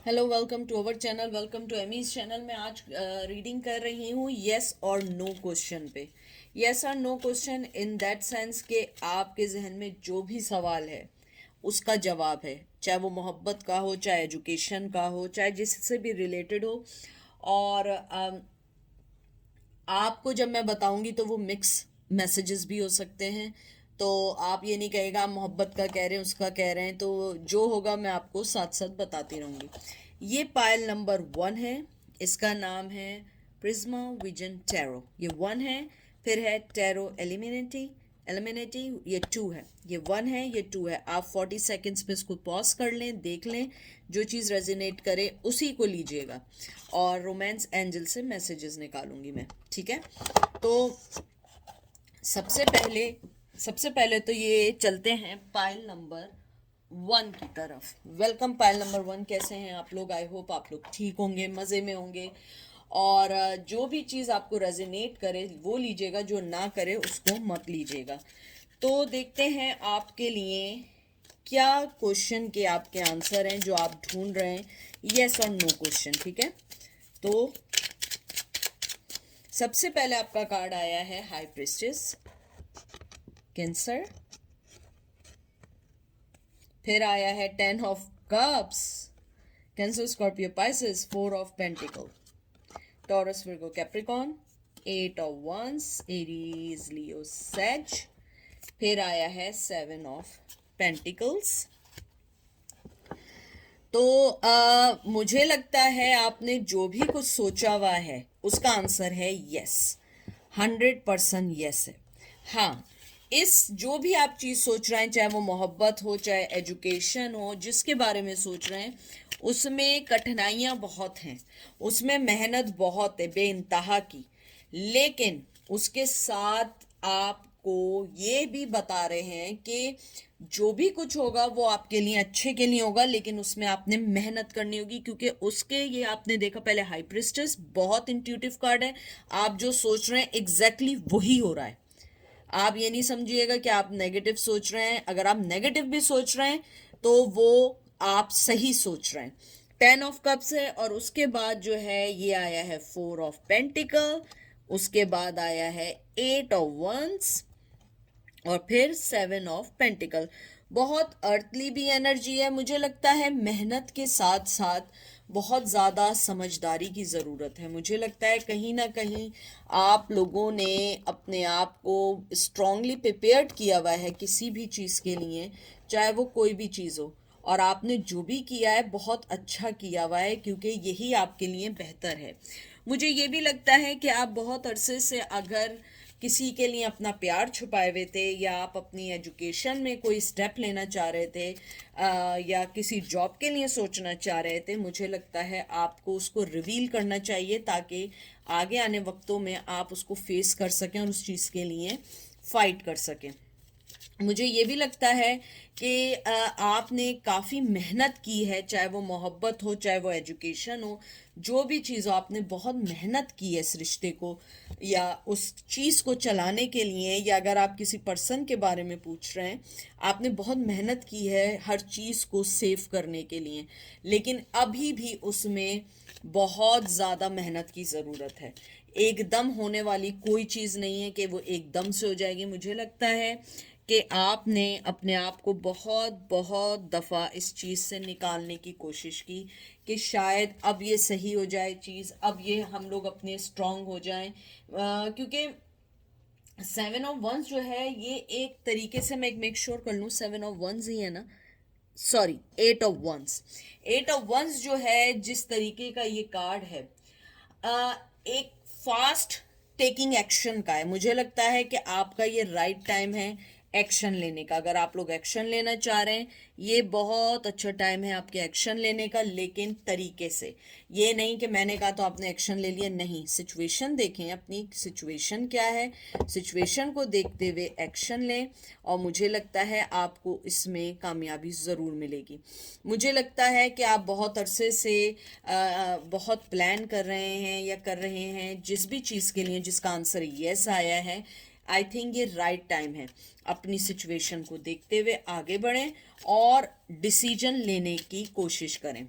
Hello, welcome to our channel, welcome to Amy's channel. मैं आज reading कर रही हूँ येस और नो क्वेश्चन पे। येस और no question in that sense कि आपके जहन में जो भी सवाल है उसका जवाब है, चाहे वो मोहब्बत का हो, चाहे एजुकेशन का हो, चाहे जिससे भी रिलेटेड हो। और आपको जब मैं बताऊंगी तो वो मिक्स मैसेजेस भी हो सकते हैं। तो आप ये नहीं कहेगा आप मोहब्बत का कह रहे हैं, उसका कह रहे हैं, तो जो होगा मैं आपको साथ साथ बताती रहूंगी। ये पायल नंबर 1 है। इसका नाम है प्रिज्मा विजन टैरो। ये 1 है। फिर है टैरो एलिमिनेटी। एलिमिनेटी ये 2 है। ये 1 है, ये 2 है। आप 40 सेकेंड्स पे इसको पॉज कर लें, देख लें, जो चीज़ रेजोनेट करे उसी को लीजिएगा। और रोमांस एंजल से मैसेजेस निकालूंगी मैं, ठीक है। तो सबसे पहले सबसे पहले तो ये चलते हैं पाइल नंबर 1 की तरफ। वेलकम पाइल नंबर 1, कैसे हैं आप लोग? आई होप आप लोग ठीक होंगे, मज़े में होंगे। और जो भी चीज़ आपको रेजोनेट करे वो लीजिएगा, जो ना करे उसको मत लीजिएगा। तो देखते हैं आपके लिए क्या क्वेश्चन के आपके आंसर हैं जो आप ढूंढ रहे हैं। यस और नो क्वेश्चन, ठीक है। तो सबसे पहले आपका कार्ड आया है हाई प्रिस्टेस, कैंसर। फिर आया है 10 of cups, Cancer, Scorpio, Pisces. 4 of pentacles, Taurus, Virgo, Capricorn. 8 of wands, Aries, Leo, Sag. फिर आया है 7 ऑफ पेंटिकल्स। तो मुझे लगता है आपने जो भी कुछ सोचा हुआ है उसका आंसर है यस। 100% यस है। हाँ, इस जो भी आप चीज़ सोच रहे हैं, चाहे वो मोहब्बत हो, चाहे एजुकेशन हो, जिसके बारे में सोच रहे हैं, उसमें कठिनाइयाँ बहुत हैं, उसमें मेहनत बहुत है बेइंतहा की। लेकिन उसके साथ आपको ये भी बता रहे हैं कि जो भी कुछ होगा वो आपके लिए अच्छे के लिए होगा, लेकिन उसमें आपने मेहनत करनी होगी। क्योंकि उसके, ये आपने देखा पहले, हाई प्रिस्टेस बहुत इंट्यूटिव कार्ड है। आप जो सोच रहे हैं एग्जैक्टली वही हो रहा है। आप ये नहीं समझिएगा कि आप नेगेटिव सोच रहे हैं। अगर आप नेगेटिव भी सोच रहे हैं तो वो आप सही सोच रहे हैं। 10 ऑफ कप्स है, और उसके बाद जो है ये आया है 4 ऑफ पेंटिकल। उसके बाद आया है 8 ऑफ वंस, और फिर 7 ऑफ पेंटिकल। बहुत अर्थली भी एनर्जी है। मुझे लगता है मेहनत के साथ साथ बहुत ज़्यादा समझदारी की ज़रूरत है। मुझे लगता है कहीं ना कहीं आप लोगों ने अपने आप को स्ट्रांगली प्रिपेयर्ड किया हुआ है किसी भी चीज़ के लिए, चाहे वो कोई भी चीज़ हो। और आपने जो भी किया है बहुत अच्छा किया हुआ है, क्योंकि यही आपके लिए बेहतर है। मुझे ये भी लगता है कि आप बहुत अरसे से अगर किसी के लिए अपना प्यार छुपाए हुए थे, या आप अपनी एजुकेशन में कोई स्टेप लेना चाह रहे थे, या किसी जॉब के लिए सोचना चाह रहे थे, मुझे लगता है आपको उसको रिवील करना चाहिए, ताकि आगे आने वक्तों में आप उसको फेस कर सकें और उस चीज़ के लिए फाइट कर सकें। मुझे ये भी लगता है कि आपने काफ़ी मेहनत की है, चाहे वो मोहब्बत हो, चाहे वो एजुकेशन हो, जो भी चीज़ हो, आपने बहुत मेहनत की है इस रिश्ते को या उस चीज़ को चलाने के लिए। या अगर आप किसी पर्सन के बारे में पूछ रहे हैं, आपने बहुत मेहनत की है हर चीज़ को सेव करने के लिए, लेकिन अभी भी उसमें बहुत ज़्यादा मेहनत की ज़रूरत है। एकदम होने वाली कोई चीज़ नहीं है कि वो एकदम से हो जाएगी। मुझे लगता है कि आपने अपने आप को बहुत बहुत दफ़ा इस चीज़ से निकालने की कोशिश की कि शायद अब ये सही हो जाए चीज़, अब ये हम लोग अपने स्ट्रांग हो जाएं। क्योंकि 7 ऑफ वंस जो है ये एक तरीके से, मैं एक मेक श्योर कर लूँ, 7 ऑफ वंस ही है ना, sorry, 8 of wands. 8 of wands जो है, जिस तरीके का ये कार्ड है, एक फास्ट टेकिंग एक्शन का है। मुझे लगता है कि आपका ये राइट टाइम है एक्शन लेने का। अगर आप लोग एक्शन लेना चाह रहे हैं, ये बहुत अच्छा टाइम है आपके एक्शन लेने का, लेकिन तरीके से। ये नहीं कि मैंने कहा तो आपने एक्शन ले लिया, नहीं। सिचुएशन देखें, अपनी सिचुएशन क्या है, सिचुएशन को देखते हुए एक्शन लें, और मुझे लगता है आपको इसमें कामयाबी ज़रूर मिलेगी। मुझे लगता है कि आप बहुत अरसे से बहुत प्लान कर रहे हैं या कर रहे हैं जिस भी चीज़ के लिए जिसका आंसर यस आया है। आई थिंक ये राइट टाइम है। अपनी सिचुएशन को देखते हुए आगे बढ़ें और डिसीजन लेने की कोशिश करें।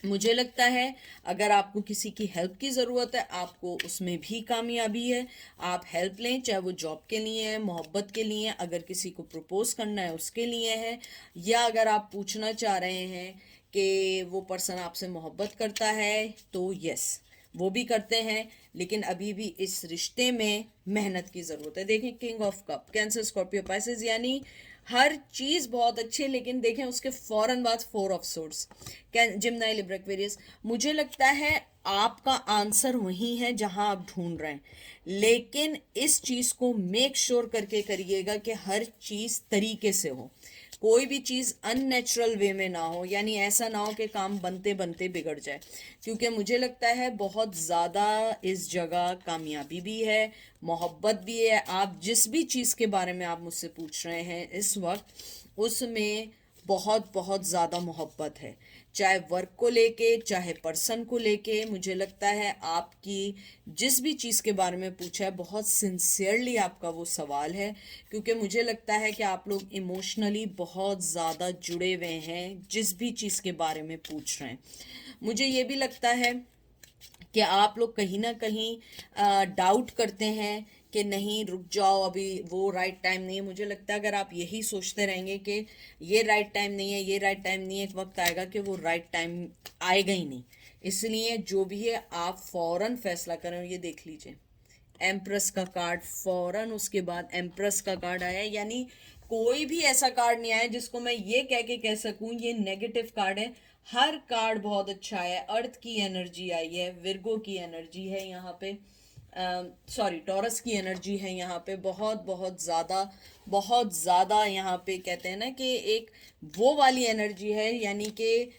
मुझे लगता है अगर आपको किसी की हेल्प की ज़रूरत है, आपको उसमें भी कामयाबी है। आप हेल्प लें, चाहे वो जॉब के लिए है, मोहब्बत के लिए, अगर किसी को प्रपोज करना है उसके लिए है, या अगर आप पूछना चाह रहे हैं कि वो पर्सन आपसे मोहब्बत करता है, तो यस वो भी करते हैं, लेकिन अभी भी इस रिश्ते में मेहनत की ज़रूरत है। देखें king of cup, cancer, Scorpio, Pisces, यानी हर चीज़ बहुत अच्छी है, लेकिन देखें उसके फौरन बाद four of swords, Gemini, Libra, Aquarius. मुझे लगता है आपका आंसर वही है जहां आप ढूंढ रहे हैं, लेकिन इस चीज़ को मेक श्योर करके करिएगा कि हर चीज़ तरीके से हो, कोई भी चीज़ अननेचुरल वे में ना हो, यानी ऐसा ना हो कि काम बनते बनते बिगड़ जाए। क्योंकि मुझे लगता है बहुत ज़्यादा इस जगह कामयाबी भी है, मोहब्बत भी है। आप जिस भी चीज़ के बारे में आप मुझसे पूछ रहे हैं इस वक्त, उसमें बहुत बहुत ज़्यादा मोहब्बत है, चाहे वर्क को लेके, चाहे पर्सन को लेके। मुझे लगता है आपकी जिस भी चीज़ के बारे में पूछा है, बहुत सिंसियरली आपका वो सवाल है, क्योंकि मुझे लगता है कि आप लोग इमोशनली बहुत ज़्यादा जुड़े हुए हैं जिस भी चीज़ के बारे में पूछ रहे हैं। मुझे ये भी लगता है कि आप लोग कहीं ना कहीं डाउट करते हैं कि नहीं रुक जाओ, अभी वो राइट टाइम नहीं है। मुझे लगता है अगर आप यही सोचते रहेंगे कि ये राइट टाइम नहीं है, ये राइट टाइम नहीं है, एक वक्त आएगा कि वो राइट टाइम आएगा ही नहीं। इसलिए जो भी है आप फौरन फैसला करें। ये देख लीजिए एम्प्रेस का कार्ड, फौरन उसके बाद एम्प्रेस का कार्ड आया, यानी कोई भी ऐसा कार्ड नहीं आया जिसको मैं ये कह के कह सकूं ये नेगेटिव कार्ड है। हर कार्ड बहुत अच्छा है। अर्थ की एनर्जी आई है, विर्गो की एनर्जी है यहाँ पे, सॉरी टॉरस की एनर्जी है यहाँ पे, बहुत बहुत ज़्यादा यहाँ पे कहते हैं ना कि एक वो वाली एनर्जी है, यानी कि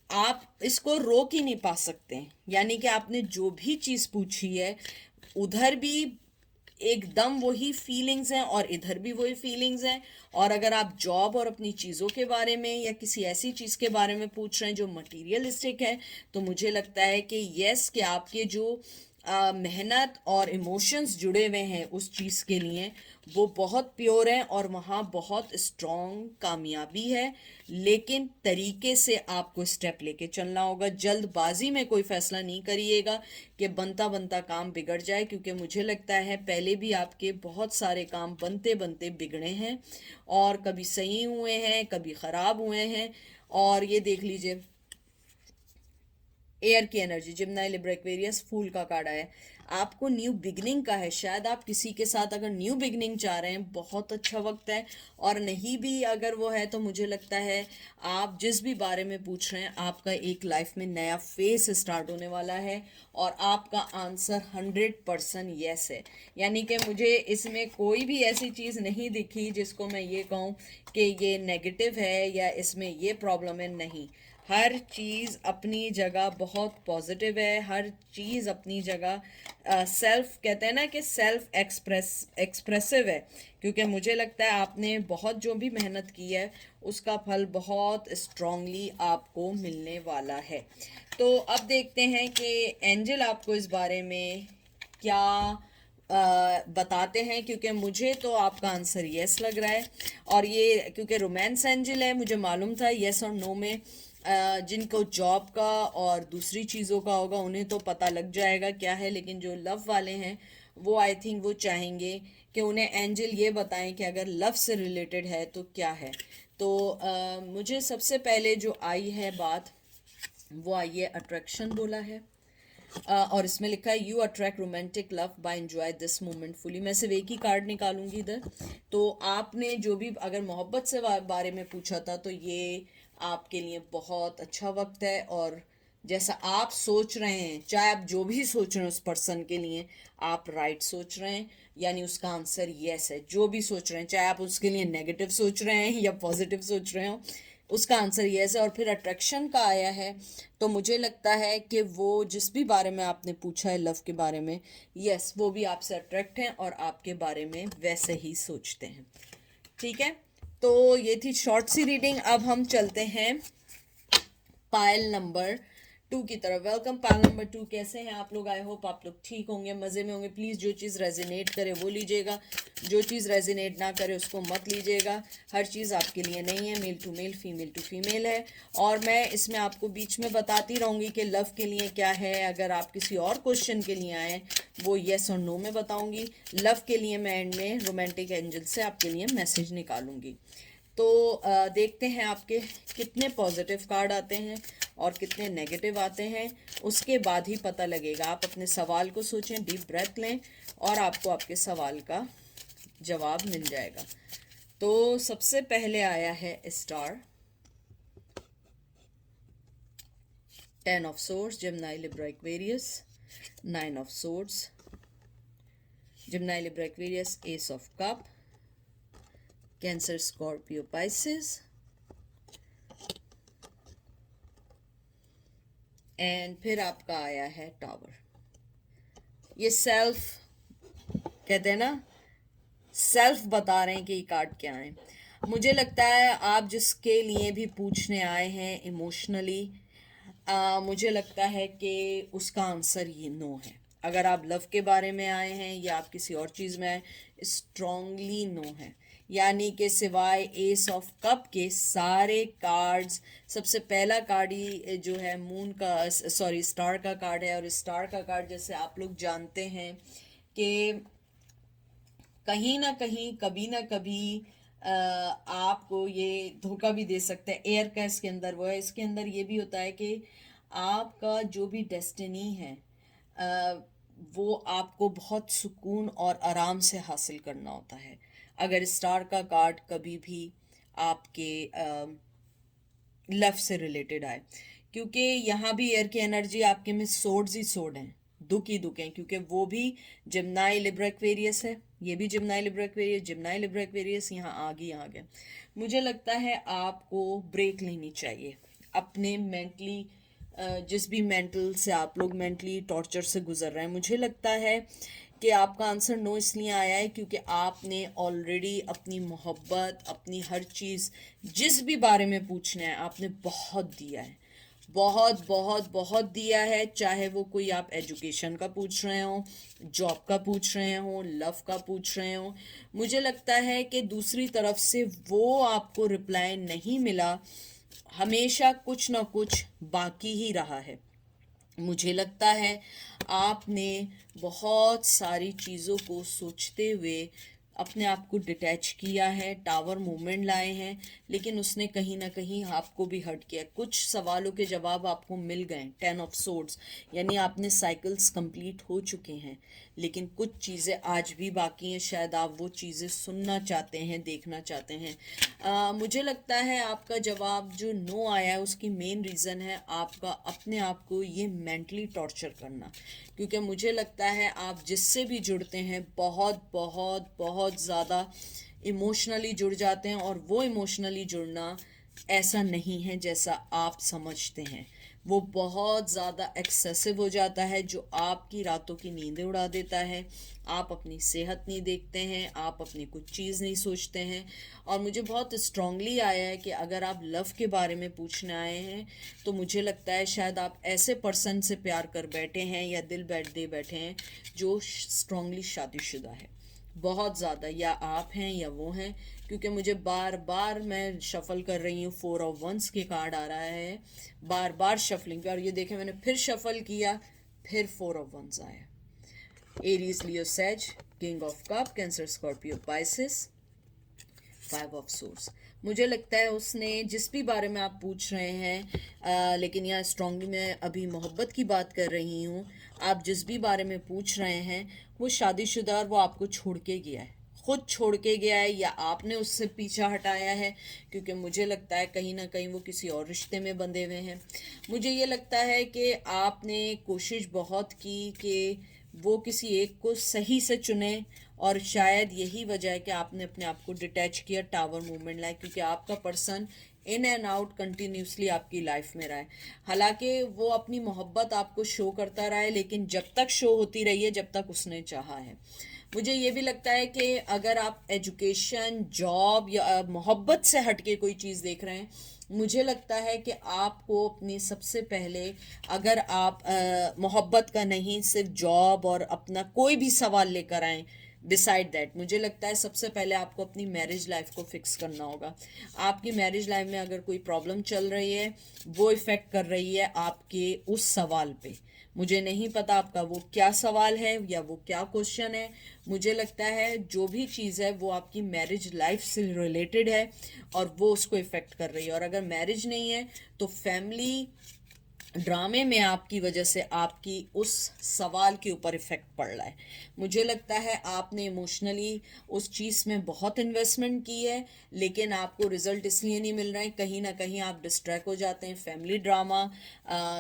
आप इसको रोक ही नहीं पा सकते। यानी कि आपने जो भी चीज़ पूछी है उधर भी एकदम वही फीलिंग्स हैं और इधर भी वही फीलिंग्स हैं। और अगर आप जॉब और अपनी चीज़ों के बारे में या किसी ऐसी चीज़ के बारे में पूछ रहे हैं जो मटीरियलिस्टिक है, तो मुझे लगता है कि यस, कि आपके जो मेहनत और इमोशंस जुड़े हुए हैं उस चीज़ के लिए, वो बहुत प्योर है और वहाँ बहुत स्ट्रॉन्ग कामयाबी है। लेकिन तरीके से आपको स्टेप लेके चलना होगा। जल्दबाजी में कोई फैसला नहीं करिएगा कि बनता बनता काम बिगड़ जाए, क्योंकि मुझे लगता है पहले भी आपके बहुत सारे काम बनते बनते बिगड़े हैं, और कभी सही हुए हैं, कभी ख़राब हुए हैं। और ये देख लीजिए एयर की एनर्जी, जिम्नाई, लिब्रा, एक्वेरियस, फूल का कार्ड आया है। आपको न्यू बिगनिंग का है। शायद आप किसी के साथ अगर न्यू बिगनिंग चाह रहे हैं, बहुत अच्छा वक्त है। और नहीं भी अगर वो है, तो मुझे लगता है आप जिस भी बारे में पूछ रहे हैं, आपका एक लाइफ में नया फेस स्टार्ट होने वाला है, और आपका आंसर 100% यस है। यानी कि मुझे इसमें कोई भी ऐसी चीज़ नहीं दिखी जिसको मैं ये कहूँ कि ये नेगेटिव है या इसमें ये प्रॉब्लम है। नहीं, हर चीज़ अपनी जगह बहुत पॉजिटिव है, हर चीज़ अपनी जगह सेल्फ कहते हैं ना कि सेल्फ एक्सप्रेसिव है। क्योंकि मुझे लगता है आपने बहुत जो भी मेहनत की है उसका फल बहुत स्ट्रांगली आपको मिलने वाला है। तो अब देखते हैं कि एंजल आपको इस बारे में क्या बताते हैं, क्योंकि मुझे तो आपका आंसर यस लग रहा है। और ये क्योंकि रोमांस एंजल है, मुझे मालूम था यस और नो में जिनको जॉब का और दूसरी चीज़ों का होगा उन्हें तो पता लग जाएगा क्या है, लेकिन जो लव वाले हैं वो आई थिंक वो चाहेंगे कि उन्हें एंजल ये बताएं कि अगर लव से रिलेटेड है तो क्या है। तो मुझे सबसे पहले जो आई है बात, वो आई है अट्रैक्शन बोला है। और इसमें लिखा है you attract romantic love by enjoy this moment fully. मैं सिर्फ एक ही कार्ड निकालूंगी इधर। तो आपने जो भी अगर मोहब्बत से बारे में पूछा था, तो ये आपके लिए बहुत अच्छा वक्त है। और जैसा आप सोच रहे हैं, चाहे आप जो भी सोच रहे हैं उस पर्सन के लिए, आप राइट सोच रहे हैं, यानी उसका आंसर यस है। जो भी सोच रहे हैं, चाहे आप उसके लिए नेगेटिव सोच रहे हैं या पॉजिटिव सोच रहे हो, उसका आंसर यस है। और फिर अट्रैक्शन का आया है, तो मुझे लगता है कि वो जिस भी बारे में आपने पूछा है लव के बारे में, यस वो भी आपसे अट्रैक्ट हैं और आपके बारे में वैसे ही सोचते हैं। ठीक है, तो ये थी शॉर्ट सी रीडिंग। अब हम चलते हैं पायल नंबर टू की तरफ। वेलकम पैनल नंबर 2, कैसे हैं आप लोग? आई होप आप लोग ठीक होंगे, मज़े में होंगे। प्लीज़ जो चीज़ रेजोनेट करे वो लीजिएगा, जो चीज़ रेजोनेट ना करे उसको मत लीजिएगा। हर चीज़ आपके लिए नहीं है, male to male, female to female है। और मैं इसमें आपको बीच में बताती रहूँगी कि लव के लिए क्या है। अगर आप किसी और क्वेश्चन के लिए आए वो येस और नो में बताऊँगी। लव के लिए मैं एंड में रोमांटिक एंजल से आपके लिए मैसेज निकालूंगी। तो देखते हैं आपके कितने पॉजिटिव कार्ड आते हैं और कितने नेगेटिव आते हैं, उसके बाद ही पता लगेगा। आप अपने सवाल को सोचें, डीप ब्रेथ लें और आपको आपके सवाल का जवाब मिल जाएगा। तो सबसे पहले आया है star, 10 of swords, Gemini, Libra, Aquarius, 9 of swords, Gemini, Libra, Aquarius, S of cup, cancer, Scorpio, Pisces and फिर आपका आया है टावर। ये सेल्फ कहते हैं ना, सेल्फ बता रहे हैं कि ये कार्ड क्या है। मुझे लगता है आप जिसके लिए भी पूछने आए हैं इमोशनली, मुझे लगता है कि उसका आंसर ये नो है। अगर आप लव के बारे में आए हैं या आप किसी और चीज़ में आए, स्ट्रांगली नो है। यानी कि सिवाय एस ऑफ कप के सारे कार्ड्स, सबसे पहला कार्ड ही जो है मून का, सॉरी स्टार का कार्ड है। और स्टार का कार्ड जैसे आप लोग जानते हैं कि कहीं ना कहीं कभी ना कभी आपको ये धोखा भी दे सकते हैं। एयर का इसके अंदर वो है, इसके अंदर ये भी होता है कि आपका जो भी डेस्टिनी है वो आपको बहुत सुकून और आराम से हासिल करना होता है। अगर स्टार का कार्ड कभी भी आपके लव से रिलेटेड आए, क्योंकि यहाँ भी एयर की एनर्जी आपके में सोर्ड्स ही सोर्ड हैं, दुख ही दुख हैं, क्योंकि वो भी जिम्नाई, लिब्रा, एक्वेरियस है। ये भी जिम्नाई, लिब्रा, एक्वेरियस, जिम्नाई, लिब्रा, एक्वेरियस यहाँ आ गया। मुझे लगता है आपको ब्रेक लेनी चाहिए अपने मेंटली, जिस भी मेंटल से आप लोग मेंटली टॉर्चर से गुजर रहे हैं। मुझे लगता है कि आपका आंसर नो इसलिए आया है क्योंकि आपने ऑलरेडी अपनी मोहब्बत, अपनी हर चीज़, जिस भी बारे में पूछना है आपने बहुत दिया है, बहुत बहुत बहुत दिया है। चाहे वो कोई आप एजुकेशन का पूछ रहे हो, जॉब का पूछ रहे हो, लव का पूछ रहे हो, मुझे लगता है कि दूसरी तरफ से वो आपको रिप्लाई नहीं मिला, हमेशा कुछ ना कुछ बाकी ही रहा है। मुझे लगता है आपने बहुत सारी चीज़ों को सोचते हुए अपने आप को डिटैच किया है, टावर मूवमेंट लाए हैं, लेकिन उसने कहीं ना कहीं आपको भी हर्ट किया। कुछ सवालों के जवाब आपको मिल गए, 10 ऑफ सोर्ड्स, यानी आपने साइकिल्स कंप्लीट हो चुके हैं, लेकिन कुछ चीज़ें आज भी बाकी हैं। शायद आप वो चीज़ें सुनना चाहते हैं, देखना चाहते हैं। मुझे लगता है आपका जवाब जो नो आया है उसकी मेन रीज़न है आपका अपने आप को ये मेंटली टॉर्चर करना। क्योंकि मुझे लगता है आप जिससे भी जुड़ते हैं बहुत बहुत बहुत ज़्यादा इमोशनली जुड़ जाते हैं, और वो इमोशनली जुड़ना ऐसा नहीं है जैसा आप समझते हैं। वो बहुत ज़्यादा एक्सेसिव हो जाता है, जो आपकी रातों की नींदें उड़ा देता है। आप अपनी सेहत नहीं देखते हैं, आप अपनी कुछ चीज़ नहीं सोचते हैं। और मुझे बहुत स्ट्रांगली आया है कि अगर आप लव के बारे में पूछने आए हैं तो मुझे लगता है शायद आप ऐसे पर्सन से प्यार कर बैठे हैं या दिल बैठ दे बैठे हैं जो स्ट्रांगली शादीशुदा है, बहुत ज़्यादा। या आप हैं या वो हैं, क्योंकि मुझे बार बार, मैं शफल कर रही हूँ, 4 ऑफ वंस के कार्ड आ रहा है, बार बार शफलिंग पे। और ये देखें मैंने फिर शफल किया, फिर 4 ऑफ वंस आया। Aries, Leo, says, king of cup, cancer, Scorpio, Pisces, 5 of source. मुझे लगता है उसने जिस भी बारे में आप पूछ रहे हैं, लेकिन यहाँ स्ट्रांगली मैं अभी मोहब्बत की बात कर रही हूँ, आप जिस भी बारे में पूछ रहे हैं वो शादीशुदा, और वो आपको छोड़ के गया है, खुद छोड़ के गया है, या आपने उससे पीछा हटाया है, क्योंकि मुझे लगता है कहीं ना कहीं वो किसी और रिश्ते में बंधे हुए हैं। मुझे ये लगता है कि आपने कोशिश बहुत की कि वो किसी एक को सही से चुने, और शायद यही वजह है कि आपने अपने आप को डिटैच किया, टावर मूवमेंट लाए, क्योंकि आपका person in and out continuously आपकी लाइफ में रहा है। हालांकि वो अपनी मोहब्बत आपको शो करता रहा है, लेकिन जब तक शो होती रही है जब तक उसने चाहा है। मुझे ये भी लगता है कि अगर आप एजुकेशन, जॉब या मोहब्बत से हटके कोई चीज़ देख रहे हैं, मुझे लगता है कि आपको अपनी सबसे पहले, अगर आप मोहब्बत का नहीं, सिर्फ जॉब और अपना कोई भी सवाल लेकर आए, बिसाइड दैट मुझे लगता है सबसे पहले आपको अपनी मैरिज लाइफ को फिक्स करना होगा। आपकी मैरिज लाइफ में अगर कोई प्रॉब्लम चल रही है, वो इफ़ेक्ट कर रही है आपके उस सवाल पे। मुझे नहीं पता आपका वो क्या सवाल है या वो क्या क्वेश्चन है। मुझे लगता है जो भी चीज़ है वो आपकी मैरिज लाइफ से रिलेटेड है और वो उसको इफ़ेक्ट कर रही है। और अगर मैरिज नहीं है तो फैमिली ड्रामे में आपकी वजह से आपकी उस सवाल के ऊपर इफेक्ट पड़ रहा है। मुझे लगता है आपने इमोशनली उस चीज़ में बहुत इन्वेस्टमेंट की है, लेकिन आपको रिजल्ट इसलिए नहीं मिल रहे हैं, कहीं ना कहीं आप डिस्ट्रैक्ट हो जाते हैं। फैमिली ड्रामा,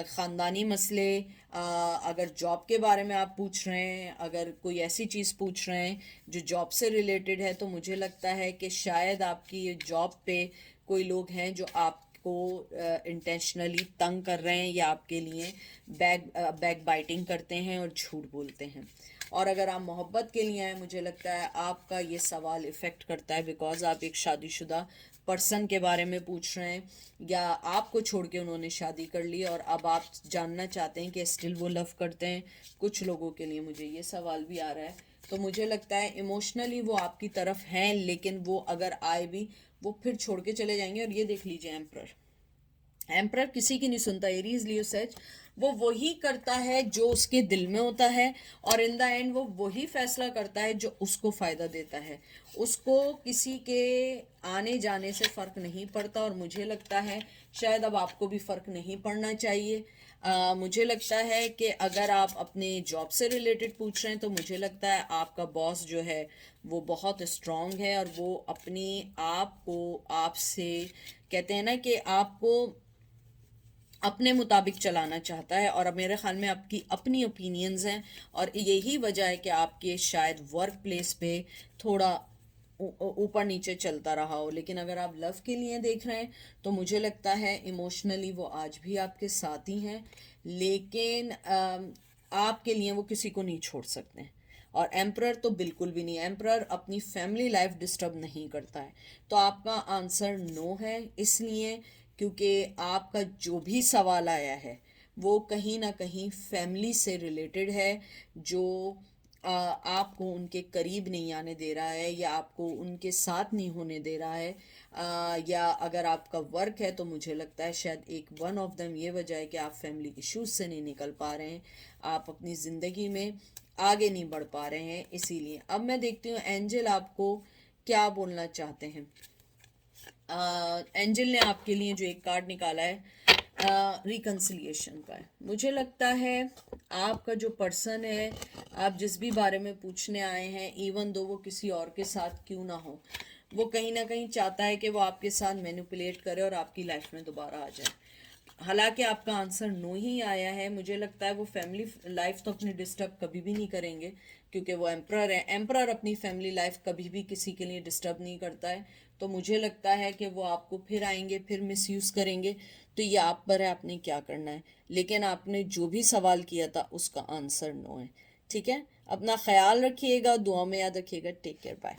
ख़ानदानी मसले, अगर जॉब के बारे में आप पूछ रहे हैं, अगर कोई ऐसी चीज़ पूछ रहे हैं जो जॉब से रिलेटेड है, तो मुझे लगता है कि शायद आपकी जॉब पे कोई लोग हैं जो आप को इंटेंशनली तंग कर रहे हैं या आपके लिए बैक बाइटिंग करते हैं और झूठ बोलते हैं। और अगर आप मोहब्बत के लिए आए, मुझे लगता है आपका ये सवाल इफ़ेक्ट करता है, बिकॉज आप एक शादीशुदा पर्सन के बारे में पूछ रहे हैं या आपको छोड़ के उन्होंने शादी कर ली और अब आप जानना चाहते हैं कि स्टिल वो लव करते हैं। कुछ लोगों के लिए मुझे ये सवाल भी आ रहा है। तो मुझे लगता है इमोशनली वो आपकी तरफ हैं, लेकिन वो अगर आए भी, वो फिर छोड़ के चले जाएंगे। और ये देख लीजिए, एम्परर किसी की नहीं सुनता। एरीज लियो सच, वो वही करता है जो उसके दिल में होता है, और इन द एंड वो वही फैसला करता है जो उसको फ़ायदा देता है। उसको किसी के आने जाने से फ़र्क नहीं पड़ता, और मुझे लगता है शायद अब आपको भी फ़र्क नहीं पड़ना चाहिए। मुझे लगता है कि अगर आप अपने जॉब से रिलेटेड पूछ रहे हैं, तो मुझे लगता है आपका बॉस जो है वो बहुत स्ट्रांग है, और वो अपनी आप को आपसे, कहते हैं ना कि आपको अपने मुताबिक चलाना चाहता है। और अब मेरे ख्याल में आपकी अपनी ओपिनियंस हैं, और यही वजह है कि आपके शायद वर्क प्लेस पे थोड़ा ऊपर नीचे चलता रहा हो। लेकिन अगर आप लव के लिए देख रहे हैं, तो मुझे लगता है इमोशनली वो आज भी आपके साथ ही हैं, लेकिन आपके लिए वो किसी को नहीं छोड़ सकते हैं। और एम्परर तो बिल्कुल भी नहीं, एम्परर अपनी फैमिली लाइफ डिस्टर्ब नहीं करता है। तो आपका आंसर नो है, इसलिए क्योंकि आपका जो भी सवाल आया है वो कहीं ना कहीं फैमिली से रिलेटेड है, जो आपको उनके करीब नहीं आने दे रहा है या आपको उनके साथ नहीं होने दे रहा है। या अगर आपका वर्क है, तो मुझे लगता है शायद एक वन ऑफ देम ये वजह है कि आप फैमिली इश्यूज से नहीं निकल पा रहे हैं, आप अपनी ज़िंदगी में आगे नहीं बढ़ पा रहे हैं। इसीलिए अब मैं देखती हूँ एंजल आपको क्या बोलना चाहते हैं। एंजल ने आपके लिए जो एक कार्ड निकाला है रिकन्सिलिएशन का है। मुझे लगता है आपका जो पर्सन है, आप जिस भी बारे में पूछने आए हैं, इवन दो वो किसी और के साथ क्यों ना हो, वो कहीं ना कहीं चाहता है कि वो आपके साथ मैनिपुलेट करे और आपकी लाइफ में दोबारा आ जाए। हालांकि आपका आंसर नो ही आया है। मुझे लगता है वो फैमिली लाइफ तो अपनी डिस्टर्ब कभी भी नहीं करेंगे, क्योंकि वो एम्परर है। एम्परर अपनी फैमिली लाइफ कभी भी किसी के लिए डिस्टर्ब नहीं करता है। तो मुझे लगता है कि वो आपको फिर आएंगे, फिर मिसयूज़ करेंगे। तो ये आप पर है, आपने क्या करना है। लेकिन आपने जो भी सवाल किया था उसका आंसर नो है। ठीक है, अपना ख्याल रखिएगा, दुआ में याद रखिएगा। Take care, bye.